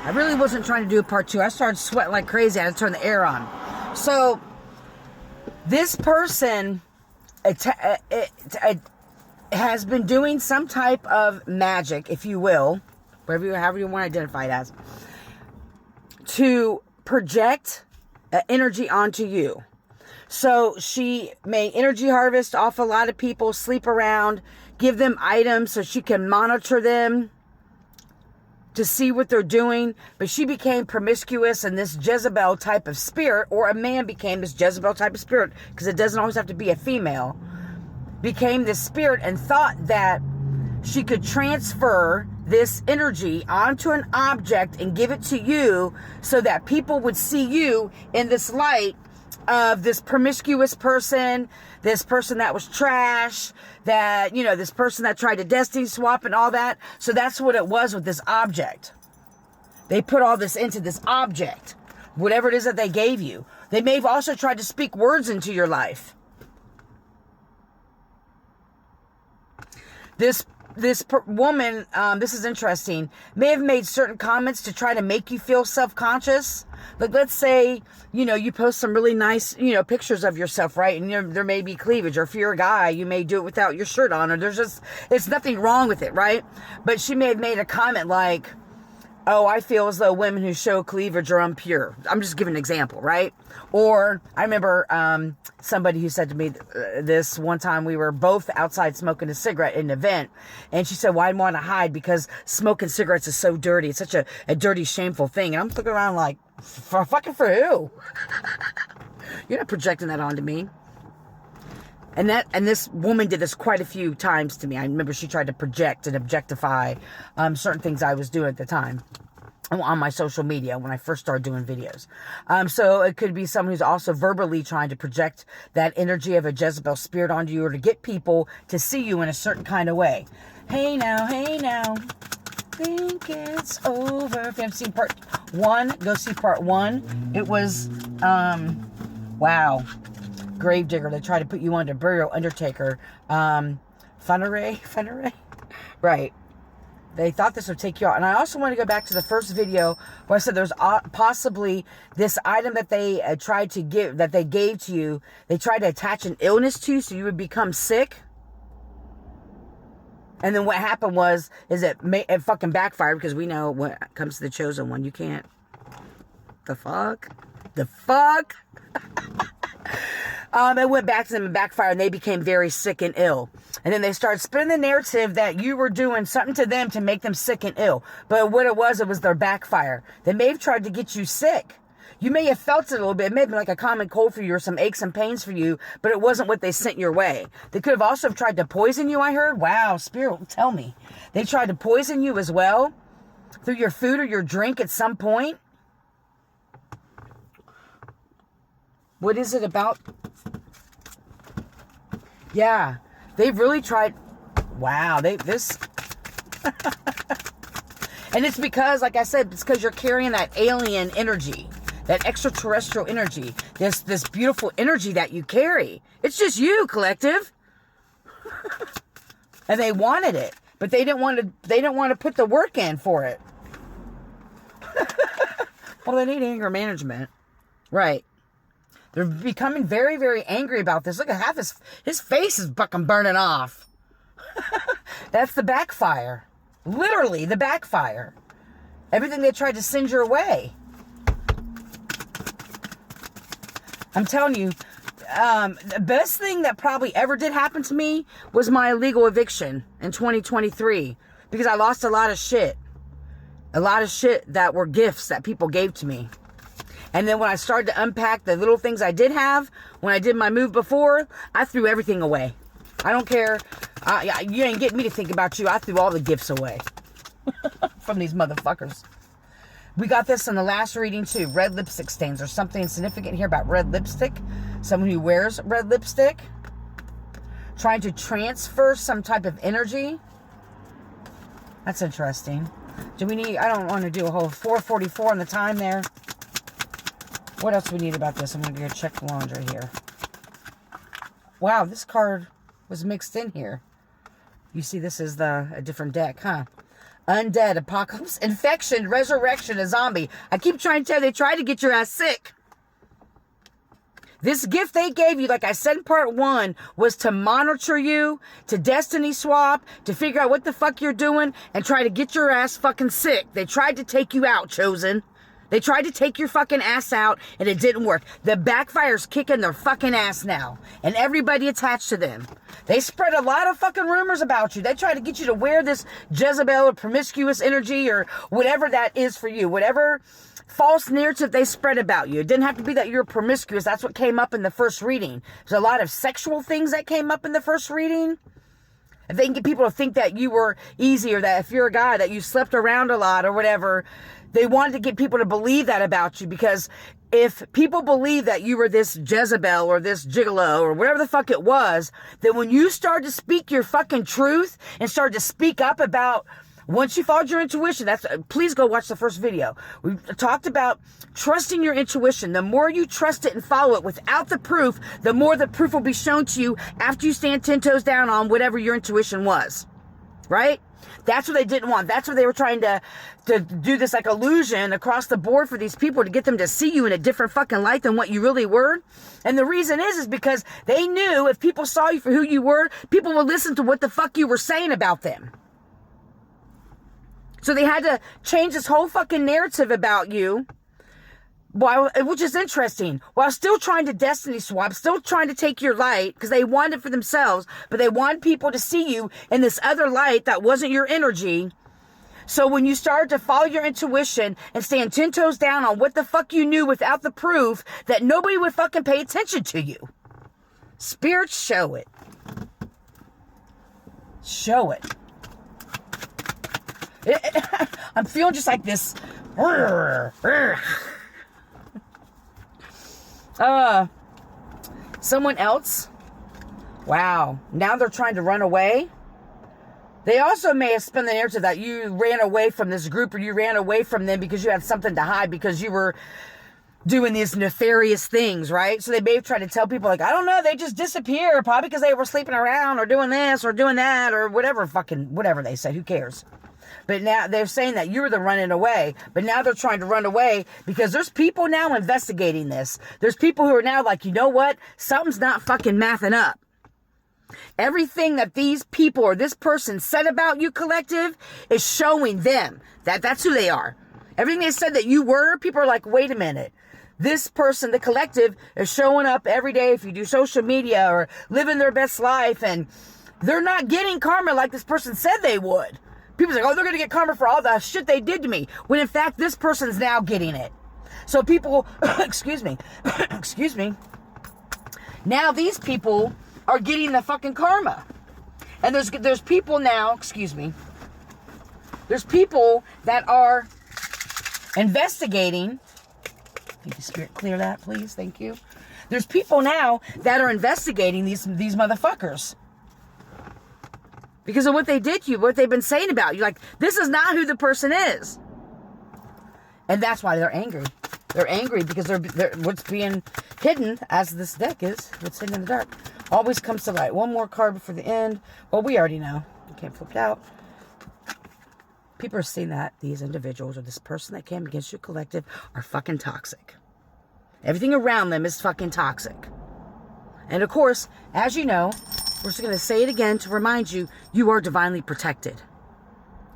I really wasn't trying to do a part 2. I started sweating like crazy. I had to turn the air on. So, this person has been doing some type of magic, if you will, however you want to identify it as, to project energy onto you. So she may energy harvest off a lot of people, sleep around, give them items so she can monitor them to see what they're doing. But she became promiscuous in this Jezebel type of spirit, or a man became this Jezebel type of spirit, because it doesn't always have to be a female, became this spirit and thought that she could transfer this energy onto an object and give it to you so that people would see you in this light of this promiscuous person, this person that was trash, that, you know, this person that tried to destiny swap and all that. So that's what it was with this object. They put all this into this object, whatever it is that they gave you. They may have also tried to speak words into your life. This woman, this is interesting, may have made certain comments to try to make you feel self-conscious. Like, let's say, you know, you post some really nice, you know, pictures of yourself, right? And there may be cleavage, or if you're a guy, you may do it without your shirt on, or there's nothing wrong with it, right? But she may have made a comment like, oh, I feel as though women who show cleavage are impure. I'm just giving an example, right? Or I remember somebody who said to me this one time, we were both outside smoking a cigarette in an event. And she said, well, I want to hide because smoking cigarettes is so dirty. It's such a dirty, shameful thing. And I'm looking around like, for who? You're not projecting that onto me. And this woman did this quite a few times to me. I remember she tried to project and objectify certain things I was doing at the time on my social media when I first started doing videos. So it could be someone who's also verbally trying to project that energy of a Jezebel spirit onto you, or to get people to see you in a certain kind of way. Hey now, think it's over. If you haven't seen part 1, go see part 1. It was, wow. Gravedigger. They try to put you under burial undertaker. Funneray? Right. They thought this would take you out. And I also want to go back to the first video where I said there's possibly this item that they tried to give, that they gave to you. They tried to attach an illness to, so you would become sick. And then what happened is it fucking backfired, because we know when it comes to the chosen one, you can't. The fuck? It went back to them and backfired, and they became very sick and ill. And then they started spinning the narrative that you were doing something to them to make them sick and ill. But what it was their backfire. They may have tried to get you sick. You may have felt it a little bit. It may have been like a common cold for you, or some aches and pains for you, but it wasn't what they sent your way. They could have also tried to poison you, I heard. Wow, Spirit, tell me. They tried to poison you as well through your food or your drink at some point. What is it about? Yeah, they've really tried. Wow, this. And it's because, like I said, it's because you're carrying that alien energy, that extraterrestrial energy, this beautiful energy that you carry. It's just you, collective. And they wanted it, but they didn't want to put the work in for it. Well, they need anger management, right? They're becoming very, very angry about this. Look at half his face is fucking burning off. That's the backfire. Literally, the backfire. Everything they tried to send your way. I'm telling you, the best thing that probably ever did happen to me was my illegal eviction in 2023. Because I lost a lot of shit. A lot of shit that were gifts that people gave to me. And then when I started to unpack the little things I did have, when I did my move before, I threw everything away. I don't care. You ain't getting me to think about you. I threw all the gifts away from these motherfuckers. We got this in the last reading too. Red lipstick stains. There's something significant here about red lipstick. Someone who wears red lipstick. Trying to transfer some type of energy. That's interesting. Do we need... I don't want to do a whole 4:44 on the time there. What else do we need about this? I'm going to go check the laundry here. Wow, this card was mixed in here. You see, this is a different deck, huh? undead, apocalypse, infection, resurrection, a zombie. I keep trying to tell you, they tried to get your ass sick. This gift they gave you, like I said in part 1, was to monitor you, to destiny swap, to figure out what the fuck you're doing, and try to get your ass fucking sick. They tried to take you out, Chosen. They tried to take your fucking ass out, and it didn't work. The backfire's kicking their fucking ass now, and everybody attached to them. They spread a lot of fucking rumors about you. They tried to get you to wear this Jezebel or promiscuous energy or whatever that is for you. Whatever false narrative they spread about you. It didn't have to be that you're promiscuous. That's what came up in the first reading. There's a lot of sexual things that came up in the first reading. If they can get people to think that you were easy, or that if you're a guy that you slept around a lot or whatever, they wanted to get people to believe that about you, because if people believe that you were this Jezebel or this gigolo or whatever the fuck it was, then when you start to speak your fucking truth and start to speak up about, once you followed your intuition, please go watch the first video. We talked about trusting your intuition. The more you trust it and follow it without the proof, the more the proof will be shown to you after you stand 10 toes down on whatever your intuition was. Right? That's what they didn't want. That's what they were trying to do, this like illusion across the board for these people, to get them to see you in a different fucking light than what you really were. And the reason is because they knew if people saw you for who you were, people would listen to what the fuck you were saying about them. So they had to change this whole fucking narrative about you, which is interesting, while still trying to destiny swap, still trying to take your light, because they wanted it for themselves, but they wanted people to see you in this other light that wasn't your energy. So when you started to follow your intuition and stand 10 toes down on what the fuck you knew without the proof, that nobody would fucking pay attention to you. Spirits, show it. Show it. I'm feeling just like this. Someone else. Wow. Now they're trying to run away. They also may have spun the narrative that you ran away from this group, or you ran away from them because you had something to hide, because you were doing these nefarious things, right? So they may have tried to tell people, like, I don't know, they just disappeared, probably because they were sleeping around or doing this or doing that or whatever they said. Who cares? But now they're saying that you were the running away. But now they're trying to run away because there's people now investigating this. There's people who are now like, you know what? Something's not fucking mathing up. Everything that these people or this person said about you, collective, is showing them that that's who they are. Everything they said that you were, people are like, wait a minute. This person, the collective, is showing up every day if you do social media or living their best life, and they're not getting karma like this person said they would. People's like, oh, they're going to get karma for all the shit they did to me. When in fact, this person's now getting it. So people, excuse me, now these people are getting the fucking karma. And there's people now, there's people that are investigating. Can the spirit clear that, please? Thank you. There's people now that are investigating these motherfuckers. Because of what they did to you, what they've been saying about you. Like, this is not who the person is. And that's why they're angry. They're angry because they're what's being hidden, as this deck is, what's hidden in the dark, always comes to light. One more card before the end. Well, we already know. You can't flip it out. People are seeing that these individuals or this person that came against you, collective, are fucking toxic. Everything around them is fucking toxic. And of course, as you know, we're just going to say it again to remind you, you are divinely protected.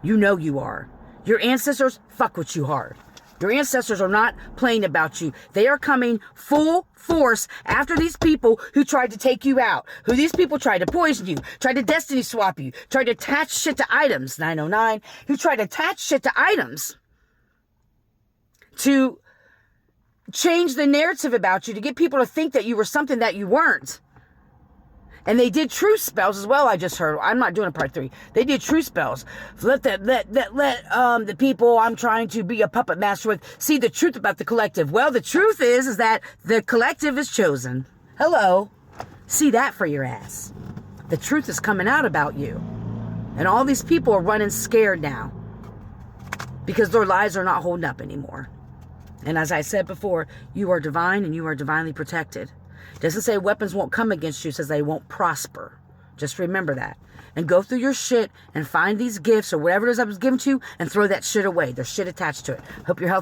You know you are. Your ancestors fuck with you hard. Your ancestors are not playing about you. They are coming full force after these people who tried to take you out. Who these people tried to poison you, tried to destiny swap you, tried to attach shit to items, 909, who tried to attach shit to items to change the narrative about you, to get people to think that you were something that you weren't. And they did truth spells as well, I just heard. I'm not doing a part 3. They did truth spells. Let the people I'm trying to be a puppet master with see the truth about the collective. Well, the truth is that the collective is chosen. Hello. See that for your ass. The truth is coming out about you. And all these people are running scared now. Because their lives are not holding up anymore. And as I said before, you are divine and you are divinely protected. It doesn't say weapons won't come against you. It says they won't prosper. Just remember that. and go through your shit and find these gifts or whatever it is that was given to you and throw that shit away. There's shit attached to it. Hope your health.